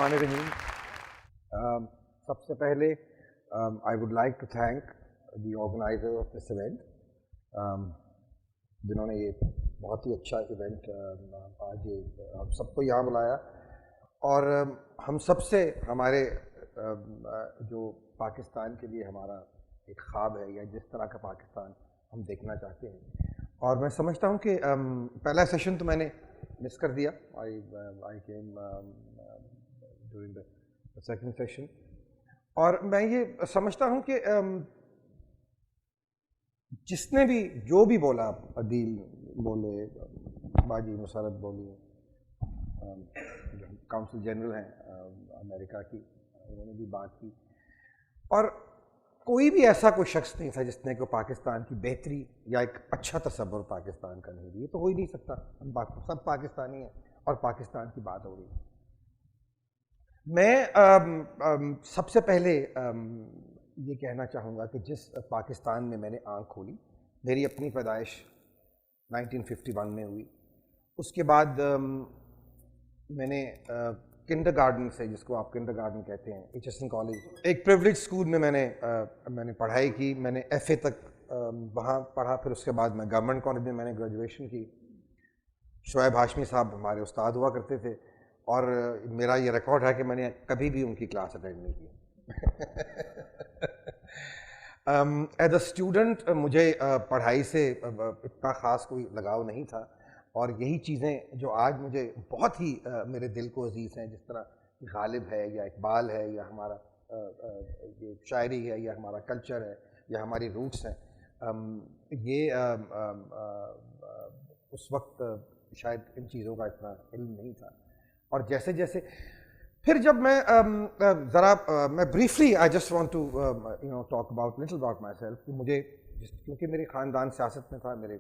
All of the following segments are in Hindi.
बिस्मिल्लाहिर्रहमानिर्रहीम। सबसे पहले I would like to thank the organiser of this event, जिन्होंने ये बहुत ही अच्छा इवेंट आज ये हम सबको यहाँ बुलाया। और हम सबसे हमारे जो पाकिस्तान के लिए हमारा एक ख्वाब है या जिस तरह का पाकिस्तान हम देखना चाहते हैं, और मैं समझता हूँ कि पहला सेशन तो मैंने मिस कर दिया। I came during the second session, और मैं ये समझता हूँ कि जिसने भी जो भी बोला, अदील बोले, बाजी मुसरत बोली, काउंसिल जनरल हैं अमेरिका की, उन्होंने भी बात की, और कोई भी ऐसा कोई शख्स नहीं था जिसने को पाकिस्तान की बेहतरी या एक अच्छा तस्वुर पाकिस्तान का नहीं दिया। तो हो ही नहीं सकता, हम सब पाकिस्तानी हैं और पाकिस्तान की बात हो रही है। मैं सबसे पहले ये कहना चाहूँगा कि जिस पाकिस्तान में मैंने आँख खोली, मेरी अपनी पैदाइश 1951 में हुई। उसके बाद मैंने किंडरगार्टन से, जिसको आप किंडरगार्टन कहते हैं, एचएसएन कॉलेज, एक प्रिविलेज स्कूल में मैंने पढ़ाई की। मैंने एफए तक वहाँ पढ़ा। फिर उसके बाद मैं गवर्नमेंट कॉलेज में मैंने ग्रेजुएशन की। शोएब हाशमी साहब हमारे उस्ताद हुआ करते थे, और मेरा ये रिकॉर्ड है कि मैंने कभी भी उनकी क्लास अटेंड नहीं की। एज अ स्टूडेंट मुझे पढ़ाई से इतना ख़ास कोई लगाव नहीं था, और यही चीज़ें जो आज मुझे बहुत ही मेरे दिल को अजीज़ हैं, जिस तरह गालिब है या इकबाल है या हमारा ये शायरी है या हमारा कल्चर है या हमारी रूट्स हैं, ये उस वक्त शायद इन चीज़ों का इतना इल्म नहीं था। और जैसे जैसे फिर जब मैं मैं briefly I just want to talk about little about myself, कि मुझे क्योंकि मेरे ख़ानदान सियासत में था, मेरे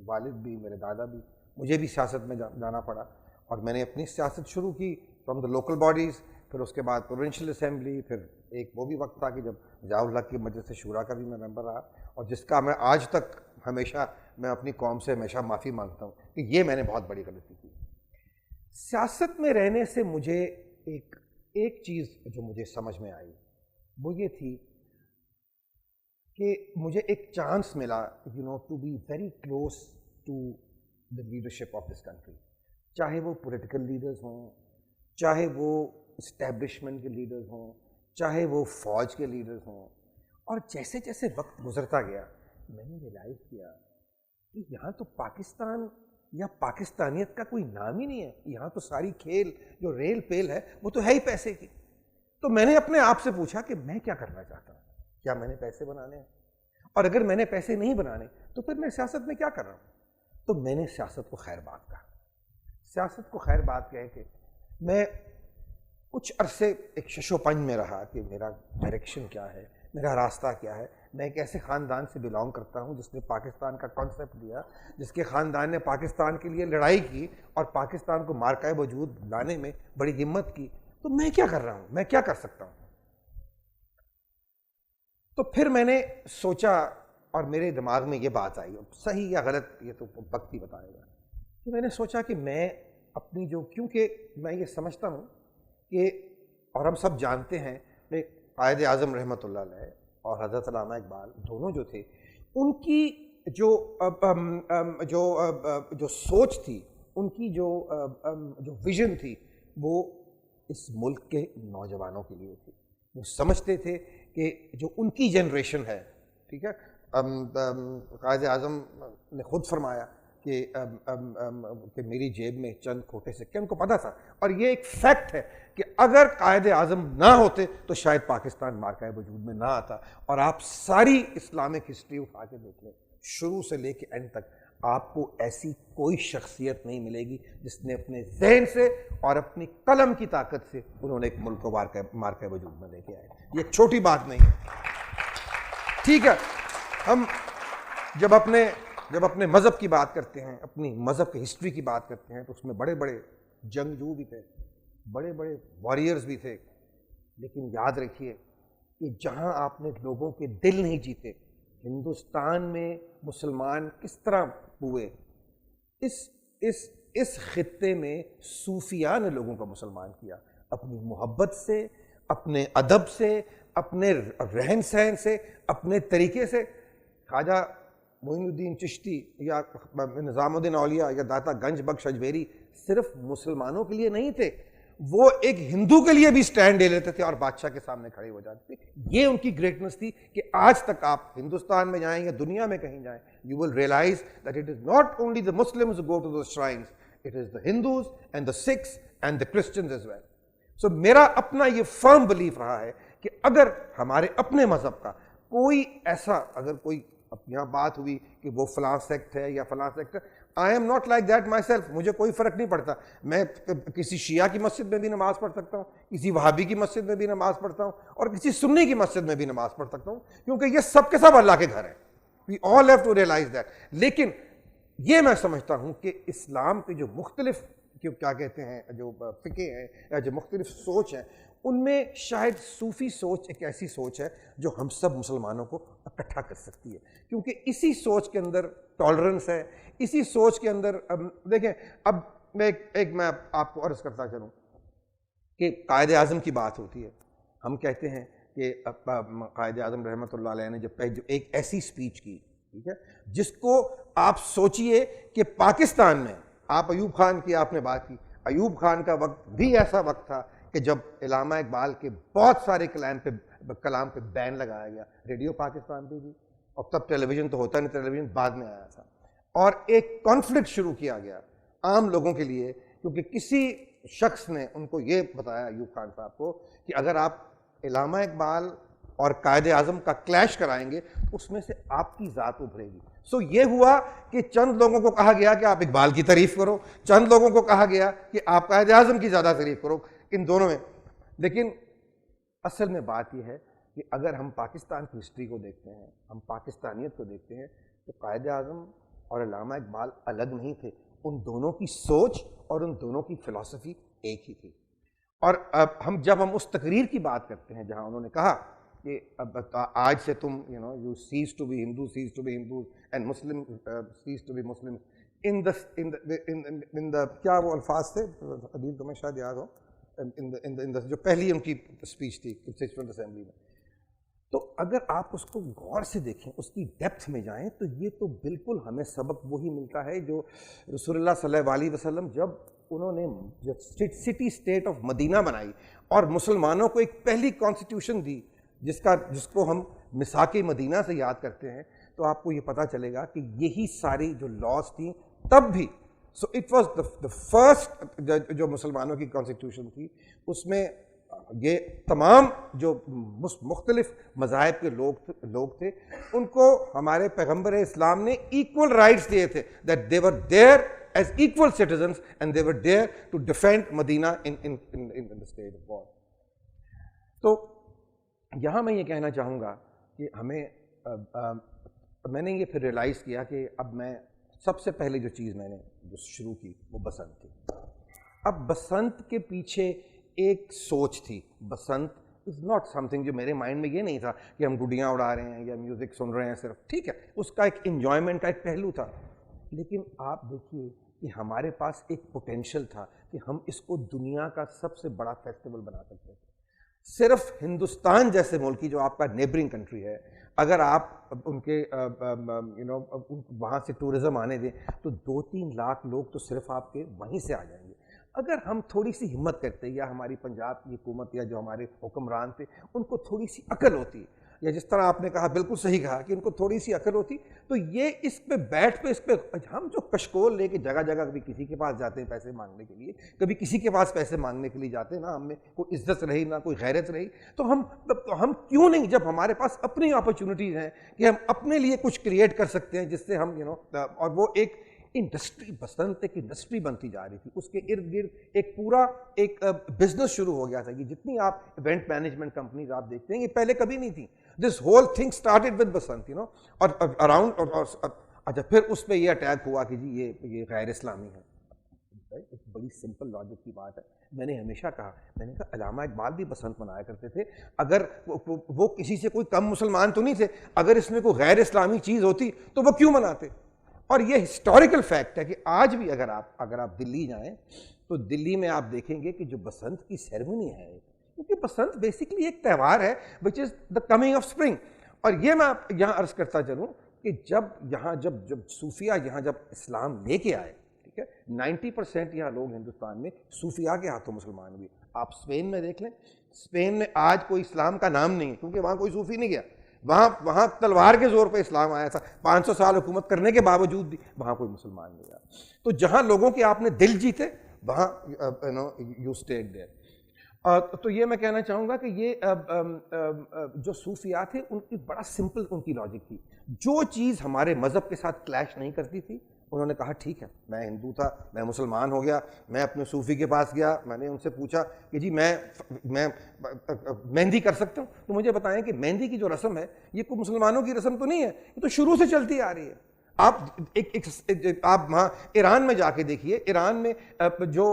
वालिद भी, मेरे दादा भी, मुझे भी सियासत में जाना पड़ा, और मैंने अपनी सियासत शुरू की फ्रॉम द लोकल बॉडीज़। फिर उसके बाद प्रोविंशियल असेंबली, फिर एक वो भी वक्त था कि जब ज़िया-उल-हक की मजलिस शूरा का भी मैं मेंबर रहा, और जिसका मैं आज तक हमेशा मैं अपनी कौम से हमेशा माफ़ी मांगता हूँ कि ये मैंने बहुत बड़ी गलती की। सियासत में रहने से मुझे एक चीज़ जो मुझे समझ में आई, वो ये थी कि मुझे एक चांस मिला to be very close to the leadership of this country, चाहे वो पॉलिटिकल लीडर्स हों, चाहे वो इस्टेब्लिशमेंट के लीडर्स हों, चाहे वो फ़ौज के लीडर्स हों। और जैसे जैसे वक्त गुजरता गया, मैंने रियलाइज़ किया कि यहाँ तो पाकिस्तान या पाकिस्तानियत का कोई नाम ही नहीं है। यहाँ तो सारी खेल जो रेल पेल है वो तो है ही पैसे की। तो मैंने अपने आप से पूछा कि मैं क्या करना चाहता हूँ, क्या मैंने पैसे बनाने हैं? और अगर मैंने पैसे नहीं बनाने तो फिर मैं सियासत में क्या कर रहा हूँ? तो मैंने सियासत को खैर बात कहा। सियासत को खैर बात कह के मैं कुछ अरसे एक शशोपंज में रहा कि मेरा डायरेक्शन क्या है, मेरा रास्ता क्या है। मैं एक ऐसे ख़ानदान से बिलोंग करता हूँ जिसने पाकिस्तान का कॉन्सेप्ट दिया, जिसके ख़ानदान ने पाकिस्तान के लिए लड़ाई की और पाकिस्तान को मार्का वजूद लाने में बड़ी हिम्मत की। तो मैं क्या कर रहा हूँ, मैं क्या कर सकता हूँ? तो फिर मैंने सोचा, और मेरे दिमाग में ये बात आई, सही या गलत ये तो वक्त ही बताएगा, कि मैंने सोचा कि मैं अपनी जो, क्योंकि मैं ये समझता हूँ कि, और हम सब जानते हैं, कायद आज़म रहमतुल्लाह अलैह और हज़रत अल्लामा इकबाल दोनों जो थे, उनकी जो सोच थी, उनकी जो विज़न थी, वो इस मुल्क के नौजवानों के लिए थी। वो समझते थे कि जो उनकी जनरेशन है, ठीक है, कायद आज़म ने खुद फरमाया कि मेरी जेब में चंद खोटे सिक्के, उनको पता था। और ये एक फैक्ट है कि अगर कायद आज़म ना होते तो शायद पाकिस्तान मार्का वजूद में ना आता। और आप सारी इस्लामिक हिस्ट्री उठा के देख लें, शुरू से लेके एंड तक, आपको ऐसी कोई शख्सियत नहीं मिलेगी जिसने अपने जहन से और अपनी कलम की ताकत से उन्होंने एक मुल्क को मार्का वजूद में लेके आए। ये छोटी बात नहीं है, ठीक है। हम जब अपने मज़हब की बात करते हैं, अपनी मज़हब की हिस्ट्री की बात करते हैं, तो उसमें बड़े बड़े जंगजू भी थे, बड़े बड़े वॉरियर्स भी थे। लेकिन याद रखिए कि जहाँ आपने लोगों के दिल नहीं जीते, हिंदुस्तान में मुसलमान किस तरह हुए, इस खित्ते में सूफिया ने लोगों को मुसलमान किया। अपनी मोहब्बत से, अपने अदब से, अपने रहन सहन से, अपने तरीके से। ख्वाजा मोइनुद्दीन चिश्ती या निज़ामुद्दीन औलिया या दाता गंज बख्श अजमेरी सिर्फ मुसलमानों के लिए नहीं थे, वो एक हिंदू के लिए भी स्टैंड ले लेते थे और बादशाह के सामने खड़े हो जाते थे। ये उनकी ग्रेटनेस थी कि आज तक आप हिंदुस्तान में जाएं या दुनिया में कहीं जाएं, you will realise that it is not only the Muslims who go to those shrines, it is the Hindus and the Sikhs and the Christians as well. सो मेरा अपना ये फर्म बिलीफ रहा है कि अगर हमारे अपने मजहब का कोई ऐसा, अगर कोई यहाँ बात हुई कि वो फलां सेक्ट है या फलां सेक्ट है, I am not like that my self. मुझे कोई फर्क नहीं पड़ता, मैं किसी शिया की मस्जिद में भी नमाज पढ़ सकता हूँ, किसी वहाबी की मस्जिद में भी नमाज पढ़ता हूँ और किसी सुन्नी की मस्जिद में भी नमाज पढ़ सकता हूँ, क्योंकि ये सब के सब अल्लाह के घर हैं। We all have to realise that. लेकिन ये मैं समझता हूँ कि इस्लाम के जो मुख्तलिफ क्या कहते हैं, जो फ़िक़े हैं या जो मुख्तलिफ सोच हैं, उनमें शायद सूफ़ी सोच एक ऐसी सोच है जो हम सब मुसलमानों को इकट्ठा कर सकती है, क्योंकि इसी सोच के अंदर टॉलरेंस है, इसी सोच के अंदर देखें। अब मैं आपको अर्ज़ करता चलूँ कि कायदे आज़म की बात होती है, हम कहते हैं कि कायदे आज़म रहमतुल्लाह अलैह ने जो एक ऐसी स्पीच की, ठीक है, जिसको आप सोचिए कि पाकिस्तान में, आप अयूब खान की आपने बात की, अयूब खान का वक्त भी ऐसा वक्त था कि जब इल्लामा इकबाल के बहुत सारे कलाम पे बैन लगाया गया, रेडियो पाकिस्तान पे भी, और तब टेलीविज़न तो होता नहीं, टेलीविज़न बाद में आया था, और एक कॉन्फ्लिक्ट शुरू किया गया आम लोगों के लिए, क्योंकि किसी शख्स ने उनको ये बताया, अयूब खान साहब को, कि अगर आप इल्लामा इकबाल और कायदे आज़म का क्लैश कराएंगे तो उसमें से आपकी ज़ात उभरेगी। सो ये हुआ कि चंद लोगों को कहा गया कि आप इकबाल की तारीफ़ करो, चंद लोगों को कहा गया कि आप कायदे आज़म की ज़्यादा तारीफ़ करो, इन दोनों में। लेकिन असल में बात यह है कि अगर हम पाकिस्तान की हिस्ट्री को देखते हैं, हम पाकिस्तानियत को देखते हैं, तो कायदे आज़म और इल्लामा इकबाल अलग नहीं थे, उन दोनों की सोच और उन दोनों की फ़िलॉसफ़ी एक ही थी। और अब जब हम उस तकरीर की बात करते हैं जहाँ उन्होंने कहा कि अब आज से तुम you cease to be Hindu, cease to be Hindu and Muslim cease to be Muslim, in the क्या वो अल्फाज थे, अदील तुम्हें शायद याद हो, इन द जो पहली उनकी स्पीच थी कंस्टिट्यूएंट असेंबली में। तो अगर आप उसको गौर से देखें, उसकी डेप्थ में जाएं, तो ये तो बिल्कुल हमें सबक वही मिलता है जो रसूलुल्लाह सल्लल्लाहु अलैहि वसल्लम जब उन्होंने सिटी स्टेट ऑफ मदीना बनाई और मुसलमानों को एक पहली कॉन्स्टिट्यूशन दी, जिसको हम मिसाके मदीना से याद करते हैं, तो आपको ये पता चलेगा कि यही सारी जो लॉज थी तब भी। So it was the first जो मुसलमानों की कॉन्स्टिट्यूशन थी, उसमें ये तमाम जो मुख्तलिफ मज़ाहिब के लोग थे, उनको हमारे पैगम्बर इस्लाम ने इक्वल राइट्स दिए थे, that they were there as equal citizens and they were there to defend Medina in the state of war. तो यहाँ मैं ये कहना चाहूँगा कि मैंने ये फिर रियलाइज़ किया कि अब मैं सबसे पहले जो चीज़ मैंने जो शुरू की वो बसंत थी। अब बसंत के पीछे एक सोच थी, बसंत इज़ नॉट समथिंग, जो मेरे माइंड में ये नहीं था कि हम गुडियाँ उड़ा रहे हैं या म्यूज़िक सुन रहे हैं सिर्फ, ठीक है, उसका एक इन्जॉयमेंट का एक पहलू था। लेकिन आप देखिए कि हमारे पास एक पोटेंशियल था कि हम इसको दुनिया का सबसे बड़ा फेस्टिवल बना सकते हैं। सिर्फ हिंदुस्तान जैसे मुल्क की, जो आपका नेबरिंग कंट्री है, अगर आप उनके वहाँ से टूरिज़्म आने दें तो 2-3 लाख लोग तो सिर्फ आपके वहीं से आ जाएंगे। अगर हम थोड़ी सी हिम्मत करते, या हमारी पंजाब की हुकूमत या जो हमारे हुक्मरान थे उनको थोड़ी सी अकल होती, या जिस तरह आपने कहा, बिल्कुल सही कहा, कि उनको थोड़ी सी अकल होती, तो ये इस पे हम जो कशकोल लेके जगह जगह कभी किसी के पास जाते हैं पैसे मांगने के लिए, कभी किसी के पास पैसे मांगने के लिए जाते हैं ना, हमें कोई इज्जत रही ना कोई गैरत रही, तो हम क्यों नहीं, जब हमारे पास अपनी अपॉर्चुनिटीज़ हैं कि हम अपने लिए कुछ क्रिएट कर सकते हैं जिससे हम और वो एक इंडस्ट्री, बसंत एक इंडस्ट्री बनती जा रही थी, उसके इर्द गिर्द एक पूरा एक बिजनेस शुरू हो गया था कि जितनी आप इवेंट मैनेजमेंट कंपनीज आप देखते हैं, ये पहले कभी नहीं थी। This whole thing started with Basant, और अराउंड, अच्छा फिर उस पर यह अटैक हुआ कि जी ये गैर इस्लामी है। एक बड़ी सिंपल लॉजिक की बात है, मैंने हमेशा कहा, मैंने कहा इल्लामा इकबाल भी बसंत मनाया करते थे, अगर वो किसी से कोई कम मुसलमान तो नहीं थे, अगर इसमें कोई गैर इस्लामी चीज़ होती तो वो क्यों मनाते। और ये हिस्टोरिकल फैक्ट है कि आज भी अगर आप दिल्ली जाएं तो दिल्ली में आप देखेंगे कि जो बसंत की सेरेमनी है, क्योंकि बसंत बेसिकली एक त्यौहार है which is the coming of spring. और ये मैं यहाँ अर्ज करता चलूँ कि जब सूफिया यहाँ जब इस्लाम लेके आए, ठीक है, 90% यहाँ लोग हिंदुस्तान में सूफिया के हाथों मुसलमान हुए। आप स्पेन में देख लें, स्पेन में आज कोई इस्लाम का नाम नहीं है, क्योंकि वहाँ कोई सूफी नहीं गया। वहाँ तलवार के जोर पे इस्लाम आया था, 500 साल हुकूमत करने के बावजूद भी वहाँ कोई मुसलमान नहीं गया। तो जहाँ लोगों के आपने दिल जीते, वहाँ यू स्टेड देयर। तो ये मैं कहना चाहूँगा कि ये जो सूफिया थे, उनकी बड़ा सिंपल उनकी लॉजिक थी। जो चीज़ हमारे मज़हब के साथ क्लैश नहीं करती थी, उन्होंने कहा ठीक है, मैं हिंदू था, मैं मुसलमान हो गया, मैं अपने सूफ़ी के पास गया, मैंने उनसे पूछा कि जी मैं मेहंदी कर सकता हूँ, तो मुझे बताएं कि मेहंदी की जो रस्म है ये कोई मुसलमानों की रस्म तो नहीं है, ये तो शुरू से चलती आ रही है। आप आप वहाँ ईरान में जाके देखिए, ईरान में जो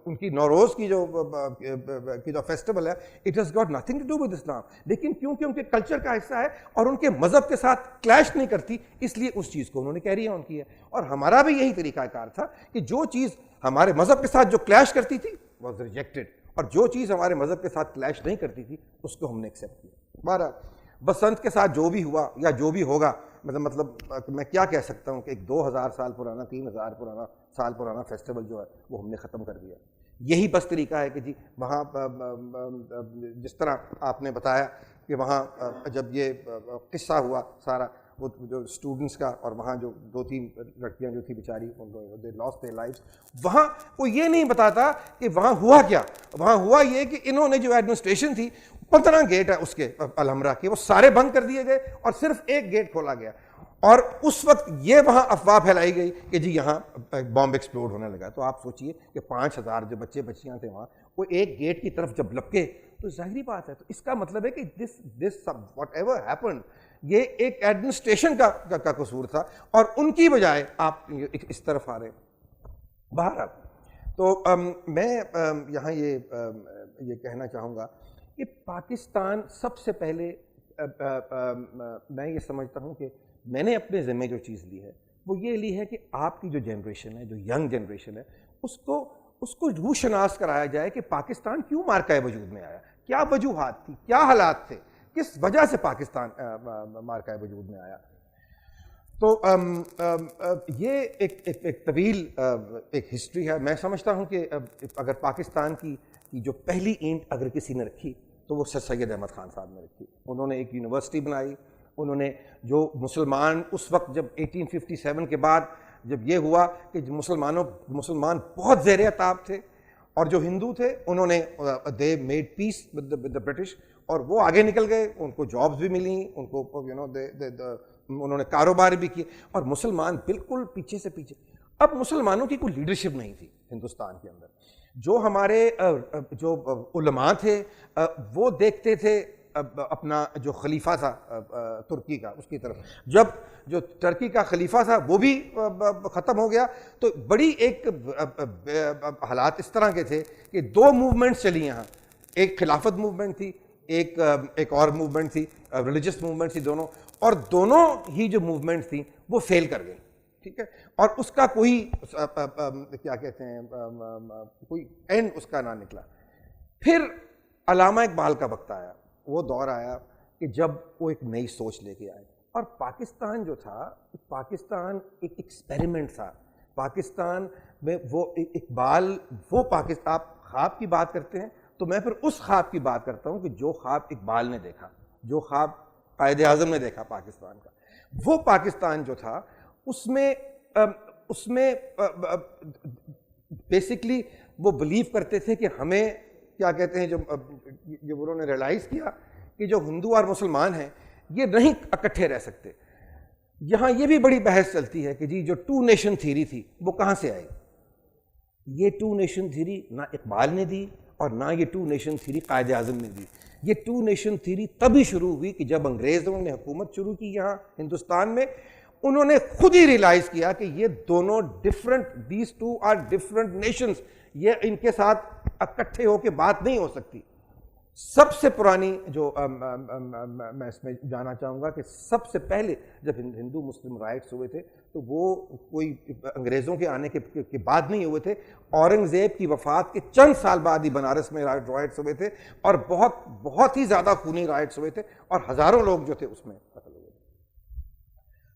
उनकी नौरोज़ की जो फेस्टिवल है, it has got nothing to do with Islam, लेकिन क्योंकि उनके कल्चर का हिस्सा है और उनके मज़हब के साथ क्लैश नहीं करती, इसलिए उस चीज़ को उन्होंने कैरी ऑन किया। और हमारा भी यही तरीक़ाकार था कि जो चीज़ हमारे मज़हब के साथ जो क्लैश करती थी वॉज रिजेक्टेड, और जो चीज़ हमारे मज़हब के साथ क्लैश नहीं करती थी उसको हमने एक्सेप्ट किया। हमारा बसंत के साथ जो भी हुआ या जो भी होगा, मतलब मैं क्या कह सकता हूँ कि एक 2000 साल पुराना, 3000 साल पुराना फेस्टिवल जो है वो हमने ख़त्म कर दिया। यही बस तरीका है कि जी वहाँ जिस तरह आपने बताया कि वहाँ जब ये किस्सा हुआ सारा, वो जो स्टूडेंट्स का, और वहाँ जो 2-3 लड़कियाँ जो थी बेचारी, दे लॉस्ट देयर लाइव्स, वहाँ वो ये नहीं बताता कि वहाँ हुआ क्या। वहाँ हुआ ये कि इन्होंने जो एडमिनिस्ट्रेशन थी, 15 गेट है उसके अलहमरा के, वो सारे बंद कर दिए गए और सिर्फ एक गेट खोला गया। और उस वक्त ये वहाँ अफवाह फैलाई गई कि जी यहाँ बॉम्ब एक्सप्लोड होने लगा। तो आप सोचिए कि 5000 जो बच्चे बच्चियाँ थे वहाँ, वो एक गेट की तरफ जब लपके, तो जाहिर बात है। तो इसका मतलब है कि दिस व्हाटएवर हैपेंड, ये एक एडमिनिस्ट्रेशन का कसूर था, और उनकी बजाय आप इस तरफ आ रहे। बहरहाल, तो मैं यहाँ ये कहना चाहूँगा कि पाकिस्तान सबसे पहले, मैं ये समझता हूँ कि मैंने अपने ज़िम्मे जो चीज़ ली है वो ये ली है कि आपकी जो जनरेशन है, जो यंग जनरेशन है, उसको रूशनास कराया जाए कि पाकिस्तान क्यों मार्का वजूद में आया, क्या वजूहात थी, क्या हालात थे, किस वजह से पाकिस्तान मार्का वजूद में आया। तो ये एक तवील एक हिस्ट्री है। मैं समझता हूँ कि अगर पाकिस्तान की जो पहली ईंट अगर किसी ने रखी तो वो सर सैयद अहमद ख़ान साहब ने रखी। उन्होंने एक यूनिवर्सिटी बनाई, उन्होंने जो मुसलमान उस वक्त जब 1857 के बाद जब ये हुआ कि मुसलमान बहुत ज़ेर ताब थे, और जो हिंदू थे उन्होंने they made peace with the British, और वो आगे निकल गए, उनको जॉब्स भी मिली, उनको उन्होंने कारोबार भी किए, और मुसलमान बिल्कुल पीछे से पीछे। अब मुसलमानों की कोई लीडरशिप नहीं थी हिंदुस्तान के अंदर। जो हमारे जो उलमा थे वो देखते थे अपना जो खलीफा था तुर्की का, उसकी तरफ। जब जो तुर्की का खलीफा था वो भी ख़त्म हो गया, तो बड़ी हालात इस तरह के थे कि 2 मूवमेंट्स चली यहाँ। एक खिलाफत मूवमेंट थी, एक और मूवमेंट थी, रिलीजियस मूवमेंट थी दोनों, और दोनों ही जो मूवमेंट थी वो फेल कर गई, ठीक है। और उसका कोई क्या कहते हैं, कोई एंड उसका ना निकला। फिर अल्लामा इकबाल का वक्त आया, वो दौर आया कि जब वो एक नई सोच लेके आए, और पाकिस्तान जो था, पाकिस्तान एक एक्सपेरिमेंट था। पाकिस्तान में वो इकबाल, वो पाकिस्तान, आप ख्वाब की बात करते हैं तो मैं फिर उस ख्वाब की बात करता हूँ कि जो ख्वाब इकबाल ने देखा, जो ख्वाब कायद आज़म ने देखा पाकिस्तान का, वो पाकिस्तान जो था उसमें बेसिकली वो बिलीव करते थे कि हमें क्या कहते हैं, जब उन्होंने रियलाइज़ किया कि जो हिंदू और मुसलमान हैं ये नहीं इकट्ठे रह सकते। यहाँ ये भी बड़ी बहस चलती है कि जी जो 2 नेशन थ्योरी थी वो कहाँ से आई। ये 2 नेशन थ्योरी ना इकबाल ने दी और ना ये 2 नेशन थ्योरी कायद आज़म ने दी। ये 2 नेशन थ्योरी तभी शुरू हुई कि जब अंग्रेज़ों ने हुकूमत शुरू की यहाँ हिंदुस्तान में। उन्होंने खुद ही रियलाइज़ किया कि ये दोनों these two are different nations, ये इनके साथ इकट्ठे होकर बात नहीं हो सकती। सबसे पुरानी जो मैं इसमें जाना चाहूँगा कि सबसे पहले जब हिंदू मुस्लिम राइट्स हुए थे तो वो कोई अंग्रेज़ों के आने के बाद नहीं हुए थे। औरंगज़ेब की वफ़ात के चंद साल बाद ही बनारस में राइट्स हुए थे और बहुत ही ज़्यादा खूनी राइट्स हुए थे और हज़ारों लोग जो थे उसमें कत्ल हुए थे।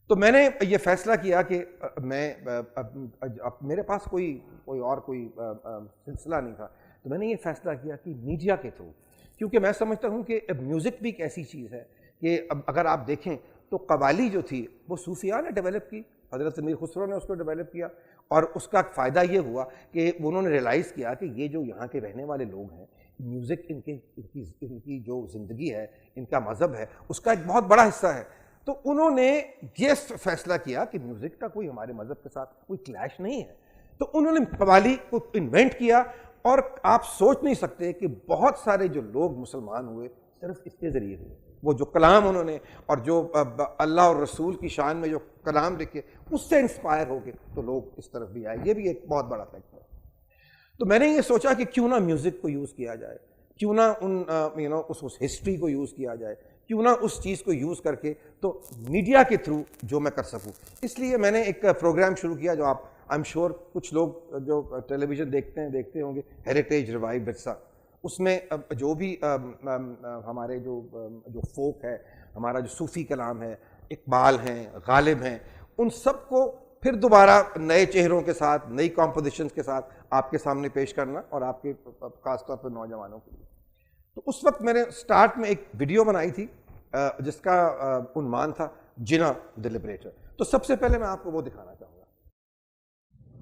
तो मैंने ये फ़ैसला किया कि अब मेरे पास कोई और सिलसिला नहीं था, तो मैंने ये फ़ैसला किया कि मीडिया के थ्रू, क्योंकि मैं समझता हूँ कि म्यूज़िक भी एक ऐसी चीज़ है कि अब अगर आप देखें तो कव्वाली जो थी वो सूफिया ने डेवलप की, हज़रत मीर खुसरो ने उसको डेवलप किया और उसका फ़ायदा ये हुआ कि उन्होंने रियलाइज़ किया कि ये जो यहाँ के रहने वाले लोग हैं, म्यूज़िक इनकी जो ज़िंदगी है, इनका मज़हब है, उसका एक बहुत बड़ा हिस्सा है। तो उन्होंने ये फ़ैसला किया कि म्यूज़िक का कोई हमारे मज़हब के साथ कोई क्लैश नहीं है, तो उन्होंने कव्वाली को इन्वेंट किया और आप सोच नहीं सकते कि बहुत सारे जो लोग मुसलमान हुए सिर्फ इसके ज़रिए हुए। वो जो कलाम उन्होंने और जो अल्लाह और रसूल की शान में जो कलाम लिखे उससे इंस्पायर हो गए तो लोग इस तरफ भी आए। ये भी एक बहुत बड़ा फैक्टर है। तो मैंने ये सोचा कि क्यों ना म्यूज़िक को यूज़ किया जाए, क्यों ना उस हिस्ट्री को यूज़ किया जाए, क्यों ना उस चीज़ को यूज़ करके तो मीडिया के थ्रू जो मैं कर सकूँ। इसलिए मैंने एक प्रोग्राम शुरू किया जो आप आई एम श्योर कुछ लोग जो टेलीविज़न देखते होंगे, हेरिटेज रिवाइव विरसा। उसमें जो भी हमारे जो फोक है, हमारा जो सूफ़ी कलाम है, इकबाल हैं, गालिब हैं, उन सब को फिर दोबारा नए चेहरों के साथ, नई कॉम्पोजिशंस के साथ आपके सामने पेश करना और आपके ख़ासतौर पर नौजवानों के लिए। तो उस वक्त मैंने स्टार्ट में एक वीडियो बनाई थी जिसका उन्मान था जिना द लिबरेटर। तो सबसे पहले मैं आपको वो दिखाना चाहूँगा।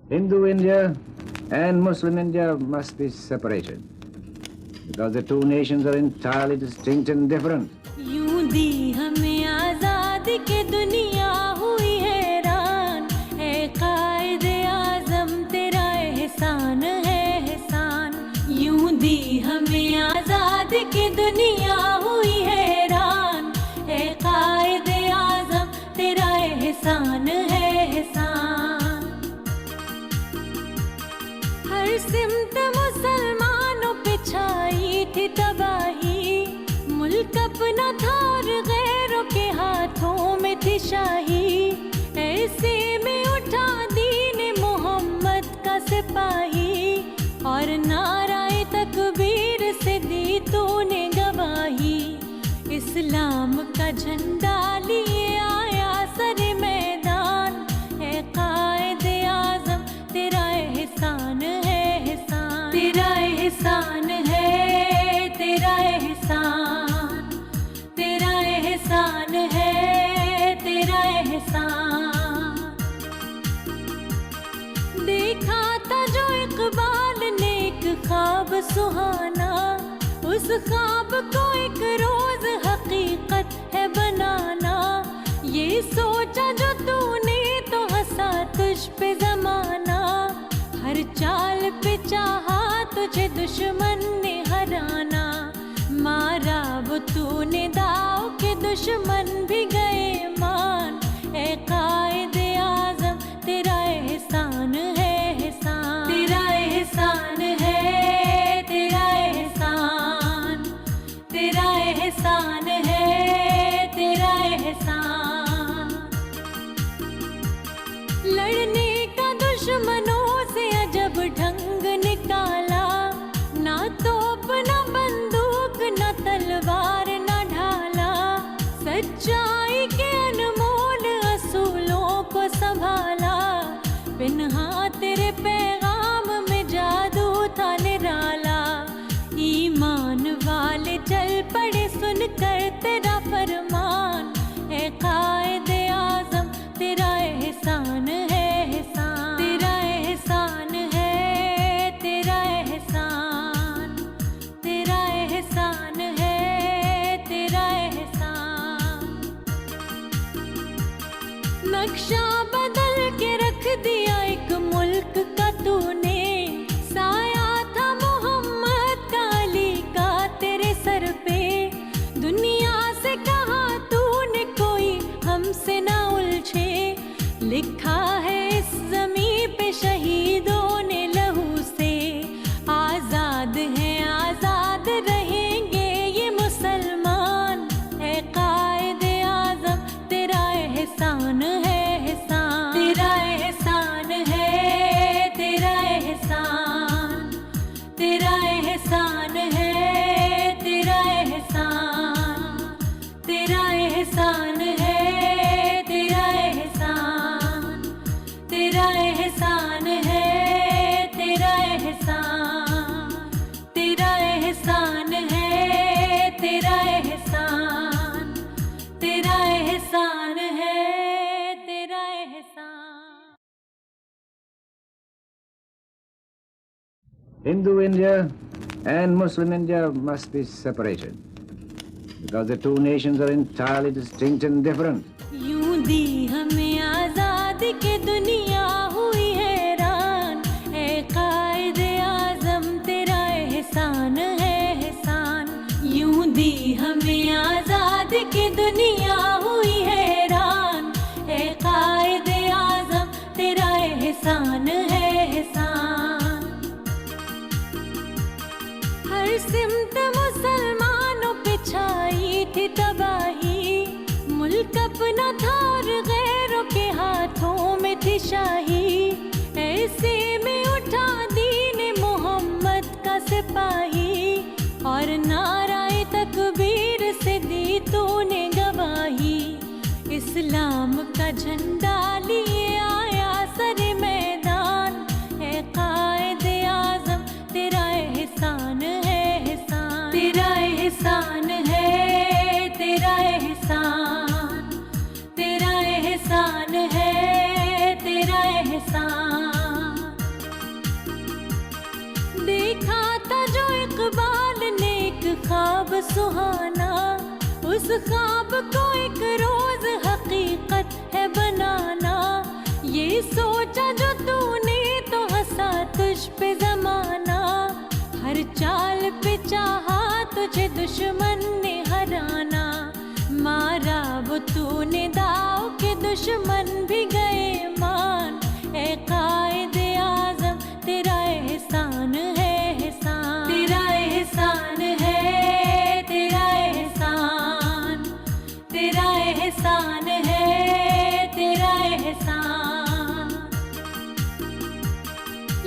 Hindu India and Muslim India must be separated because the two nations are entirely distinct and different. यूं दी हमें आजादी के दुनिया हुई हैरान, ऐ कायदे आज़म तेरा एहसान है एहसान। यूं दी हमें आजादी के दुनिया हुई हैरान, ऐ कायदे आज़म तेरा एहसान है एहसान। हर सिमत मुसलमानों पे छाई थी तबाही, मुल्क अपना था और गैरों के हाथों में थी शाही। ऐसे में उठा दीन मोहम्मद का सिपाही और नाराए तकबीर से दी तूने गवाही। इस्लाम का झंडा लिए आया सर मैदान, ऐ कायदे आज़म तेरा एहसान है एहसान। तेरा एहसान है, तेरा एहसान, तेरा एहसान है, तेरा एहसान। देखा था जो इकबाल ने एक ख्वाब सुहाना, उस ख्वाब को एक रोज हकीकत है बनाना। ये सोचा जो तूने तो हंसा तुझ पे ज़माना, हर चाल पे चाहा तुझे दुश्मन ने हराना। मारा वो तूने दाव के दुश्मन भी गए मान, ऐ कायदे आज़म तेरा एहसान है एहसान। तेरा एहसान है, तेरा एहसान, तेरा एहसान है, तेरा एहसान। लड़ने का दुश्मनों से अजब ढंग निकाला, ना तोप ना बंदूक ना तलवार ना ढाला। सच्चाई के अनमोल असूलों को संभाला, पिन्हा तेरे पैगाम में जादू था निराला। ईमान वाले चल पड़े सुनकर तेरा फरमान, ऐ कायदे आज़म तेरा एहसान है एहसान। तेरा एहसान है, तेरा एहसान, तेरा एहसान है, तेरा एहसान। नक्शा बदल के रख दिया एक मुल्क का तूने, साया था मोहम्मद का अली का तेरे सर पे। दुनिया से कहा तूने कोई हमसे ना उलझे, लिखा है इस ज़मीं पे शहीदों ने लहू से। आज़ाद हैं आज़ाद रहेंगे Hindu India and Muslim India must be separated because the two nations are entirely distinct and different. यूं दी हमें आजादी के दुनिया हुई हैरान, ए कायदे आजम तेरा एहसान है एहसान। यूं दी हमें आजादी के दुनिया हुई हैरान, ए कायदे आजम तेरा एहसान है एहसान। हर सिमत मुसलमानों पे छाई थी तबाही, मुल्क अपना था और गैरों के हाथों में थी शाही। ऐसे में उठा दीन मोहम्मद का सिपाही, और नाराए तकबीर से दी तूने गवाही। इस्लाम का झंडा लिए आया सरे मैदान, ए कायदे आजम तेरा एहसान है एहसान। तेरा एहसान है तेरा एहसान, तेरा एहसान है तेरा एहसान। देखा था जो इकबाल ने एक ख्वाब सुहाना, उस ख्वाब को एक रोज हकीकत है बनाना। ये सोचा जो तूने तो हंसा तुझ पे जमाना, हर चाल पे चाहा तुझे दुश्मन ने हराना। मारा वो तूने दाव के दुश्मन भी गए मान, ए कायदे आजम तेरा एहसान है एहसान। तेरा एहसान है तेरा एहसान, तेरा एहसान है तेरा एहसान।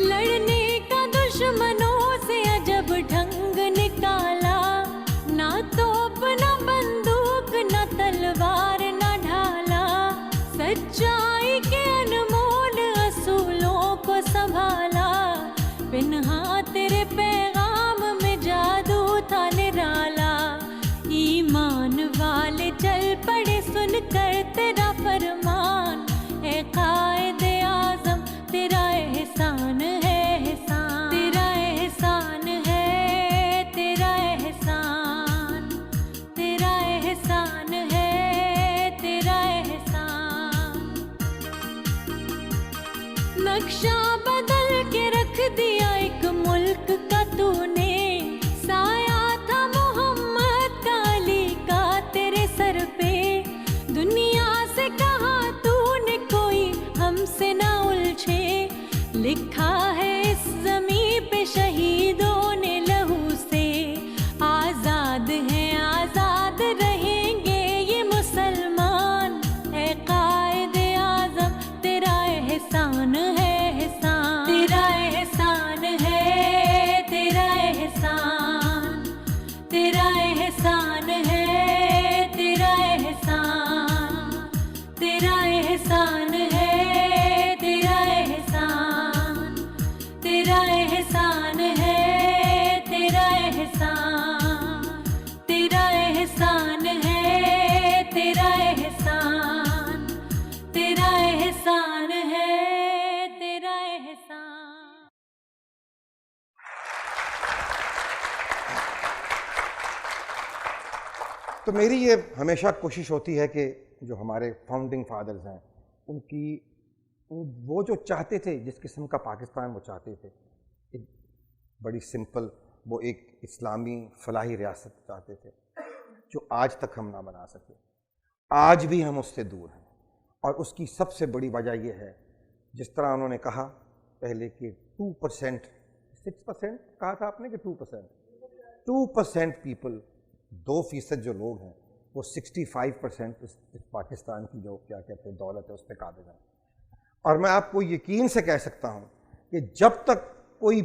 लड़ने का दुश्मनों से अजब ढंग निकाला, ना तोप ना बंदूक ना तलवार ना ढाला। सच्चाई के अनमोल असूलों को संभाला, पिन्हा तेरे पैगाम में जादू था निराला। ईमान वाले चल पड़े सुनकर तेरा फरमान, ए कायदे आजम तेरा एहसान है एहसान। तेरा एहसान है तेरा एहसान, तेरा एहसान है तेरा एहसान। नक्शा बदल के रख दिया एक मुल्क का तूने, साया था मोहम्मद का अली का तेरे सर पे। दुनिया से कहा तूने कोई हमसे ना उलझे, लिखा है इस ज़मीं पे शहीदों ने लहू से। आज़ाद हैं आज़ाद रहेंगे ये मुसलमान, ए कायदे आज़म तेरा एहसान है एहसान। तेरा एहसान है तेरा एहसान, तेरा एहसान है तेरा एहसान। तेरा एहसान है तेरा एहसान, तेरा एहसान है तेरा एहसान। तेरा एहसान है तेरा एहसान, तेरा एहसान है तेरा एहसान। तो मेरी ये हमेशा कोशिश होती है कि जो हमारे फाउंडिंग फादर्स हैं उनकी वो जो चाहते थे, जिस किस्म का पाकिस्तान वो चाहते थे, एक बड़ी सिंपल, वो एक इस्लामी फलाही रियासत चाहते थे, जो आज तक हम ना बना सके। आज भी हम उससे दूर हैं, और उसकी सबसे बड़ी वजह यह है, जिस तरह उन्होंने कहा पहले कि 2%, 6% कहा था आपने कि 2% पीपल, 2% जो लोग हैं वो 65% इस पाकिस्तान की जो क्या कहते हैं दौलत है उस पर काबिज हैं। और मैं आपको यकीन से कह सकता हूँ कि जब तक कोई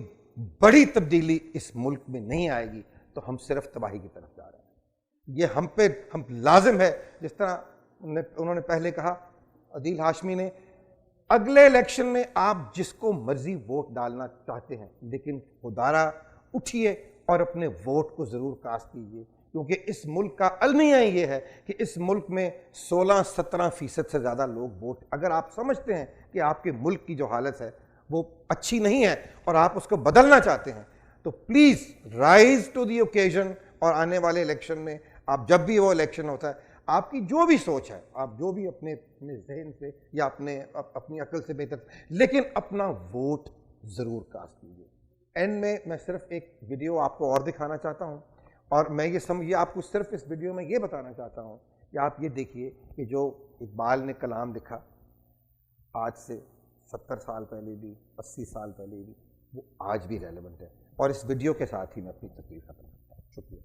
बड़ी तब्दीली इस मुल्क में नहीं आएगी तो हम सिर्फ तबाही की तरफ जा रहे हैं। ये हम लाजिम है, जिस तरह उन्होंने पहले कहा अदील हाशमी ने, अगले इलेक्शन में आप जिसको मर्जी वोट डालना चाहते हैं, लेकिन खुदारा उठिए और अपने वोट को ज़रूर कास्ट कीजिए, क्योंकि इस मुल्क का अलमिया ये है कि इस मुल्क में 16-17% से ज़्यादा लोग वोट, अगर आप समझते हैं कि आपके मुल्क की जो हालत है वो अच्छी नहीं है और आप उसको बदलना चाहते हैं, तो please rise to the occasion. और आने वाले इलेक्शन में आप जब भी वो इलेक्शन होता है, आपकी जो भी सोच है, आप जो भी अपने जहन से या अपनी अकल से बेहतर, लेकिन अपना वोट ज़रूर कास्ट कीजिए। एंड में मैं सिर्फ एक वीडियो आपको और दिखाना चाहता हूँ, और मैं ये आपको सिर्फ इस वीडियो में ये बताना चाहता हूँ कि आप ये देखिए कि जो इकबाल ने कलाम लिखा आज से 70 साल पहले भी, 80 साल पहले भी, वो आज भी रेलेवेंट है। और इस वीडियो के साथ ही मैं अपनी तकरीर खत्म करता हूँ। शुक्रिया।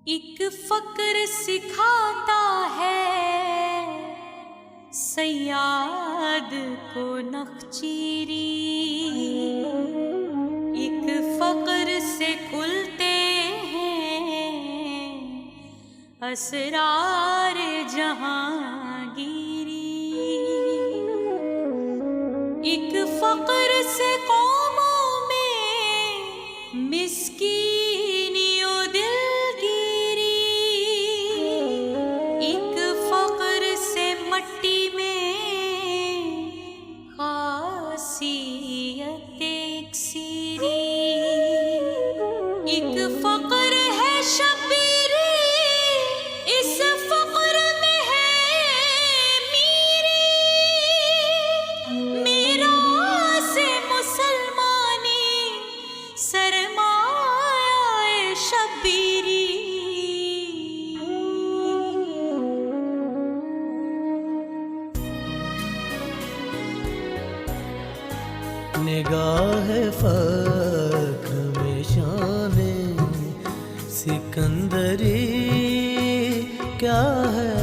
एक फक्र सिखाता है सयाद को नखचीरी, एक फक्र से खुलते हैं असरार जहांगीरी, एक फक्र से कौमों में मिस्कीनियों दिलगिरी, एक फक्र से मट्टी में खासियत इक्सीरी, एक फक्र है शबीरी, इस फक्र में है मीरी, मेरा से मुसलमानी सरमाया शबीरी। निगाह फख्र में शाने सिकंदरी क्या है,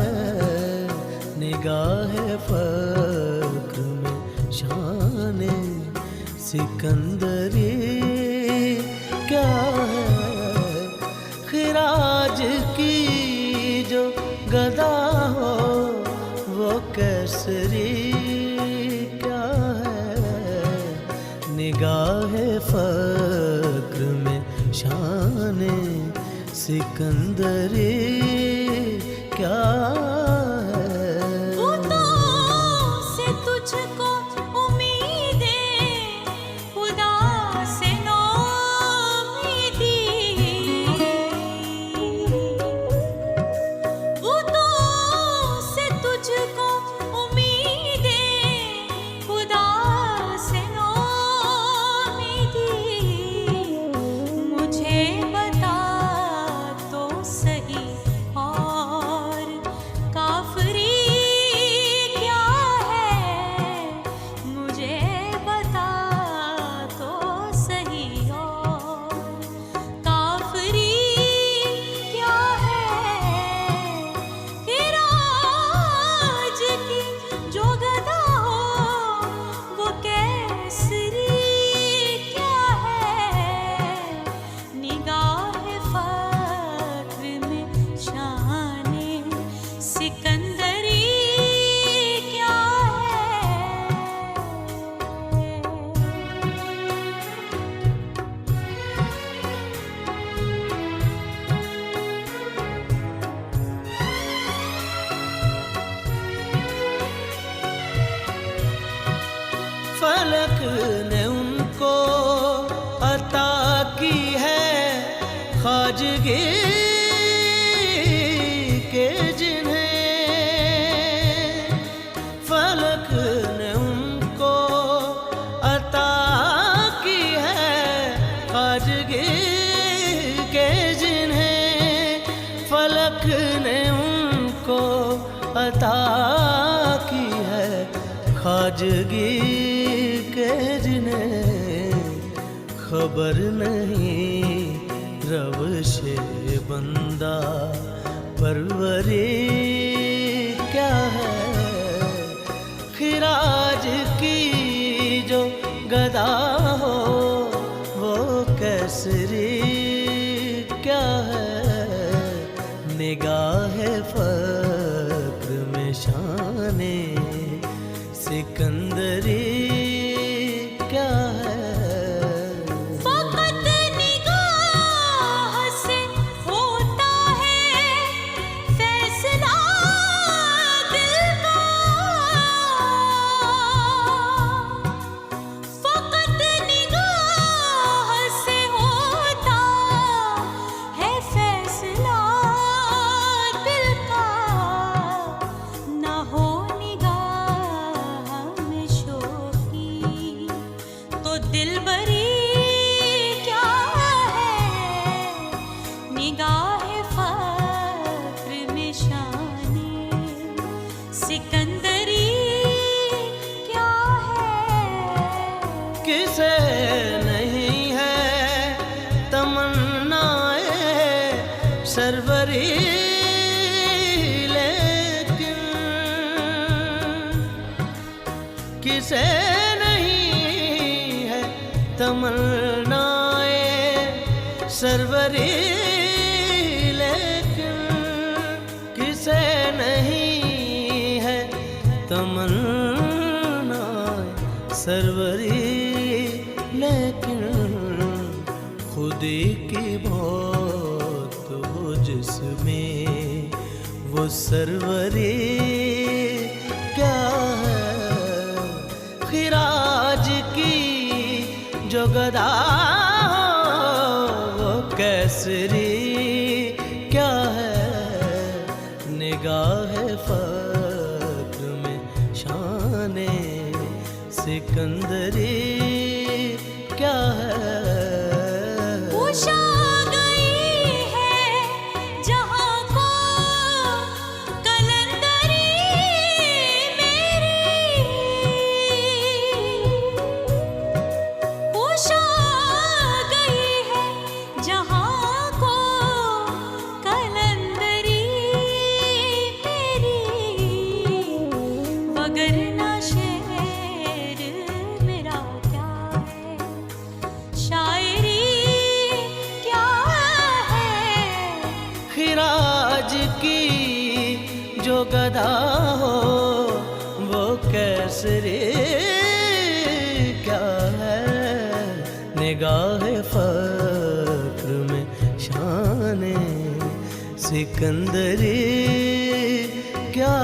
निगाह फख्र में शाने सिकंदरी क्या है, खिराज की जो गदा हो वो कैसरी क्या है, निगाह फक्र में शाने सिकंदरी क्या है। खुदा से तुझको उम्मीदें, खुदा से नौमीदी, खुदा से तुझको उम्मीदें, खुदा से नौमीदी, मुझे बता तो सही और काफरी क्या है, मुझे बता तो सही और काफरी क्या है, खिराज की जो गदा हो वो कैसरी क्या है, निगाह फक्र में शाने सिकंदरी क्या है। फलक ने उनको अता की है ख्वाजगी के जिन्हें, फलक ने उनको अता की है ख्वाजगी के जिन्हें, फलक ने उनको अता की है ख्वाजगी के जिन्हें, खबर नहीं रवशे बंदा परवरी क्या है, खिराज की जो गदा हो वो कैसरी क्या है, निगाह फक्र में शाने सिकंदरी क्या है। फकत सिकंदरी क्या है, किसे नहीं है तमन्नाए सरवरी, लेकिन किसे नहीं है तमन्नाए सरवरी, लेकिन किसे नहीं है तमन्ना सरवरी, लेकिन खुदी की मौत हो जिसमें वो सरवरी क्या है, खिराज की जो गदा वो कैसरी क्या है, निगाह फक्र में शाने सिकंदरी क्या है। उषा गई है जहाँ को कलंदरी मेरी, उषा गई है जहाँ को कलंदरी मेरी, वगरना शेर मेरा क्या है, शायरी क्या है, खिराज की जो गदा हो वो कैसरी क्या है, निगाह फक्र में शाने सिकंदरी क्या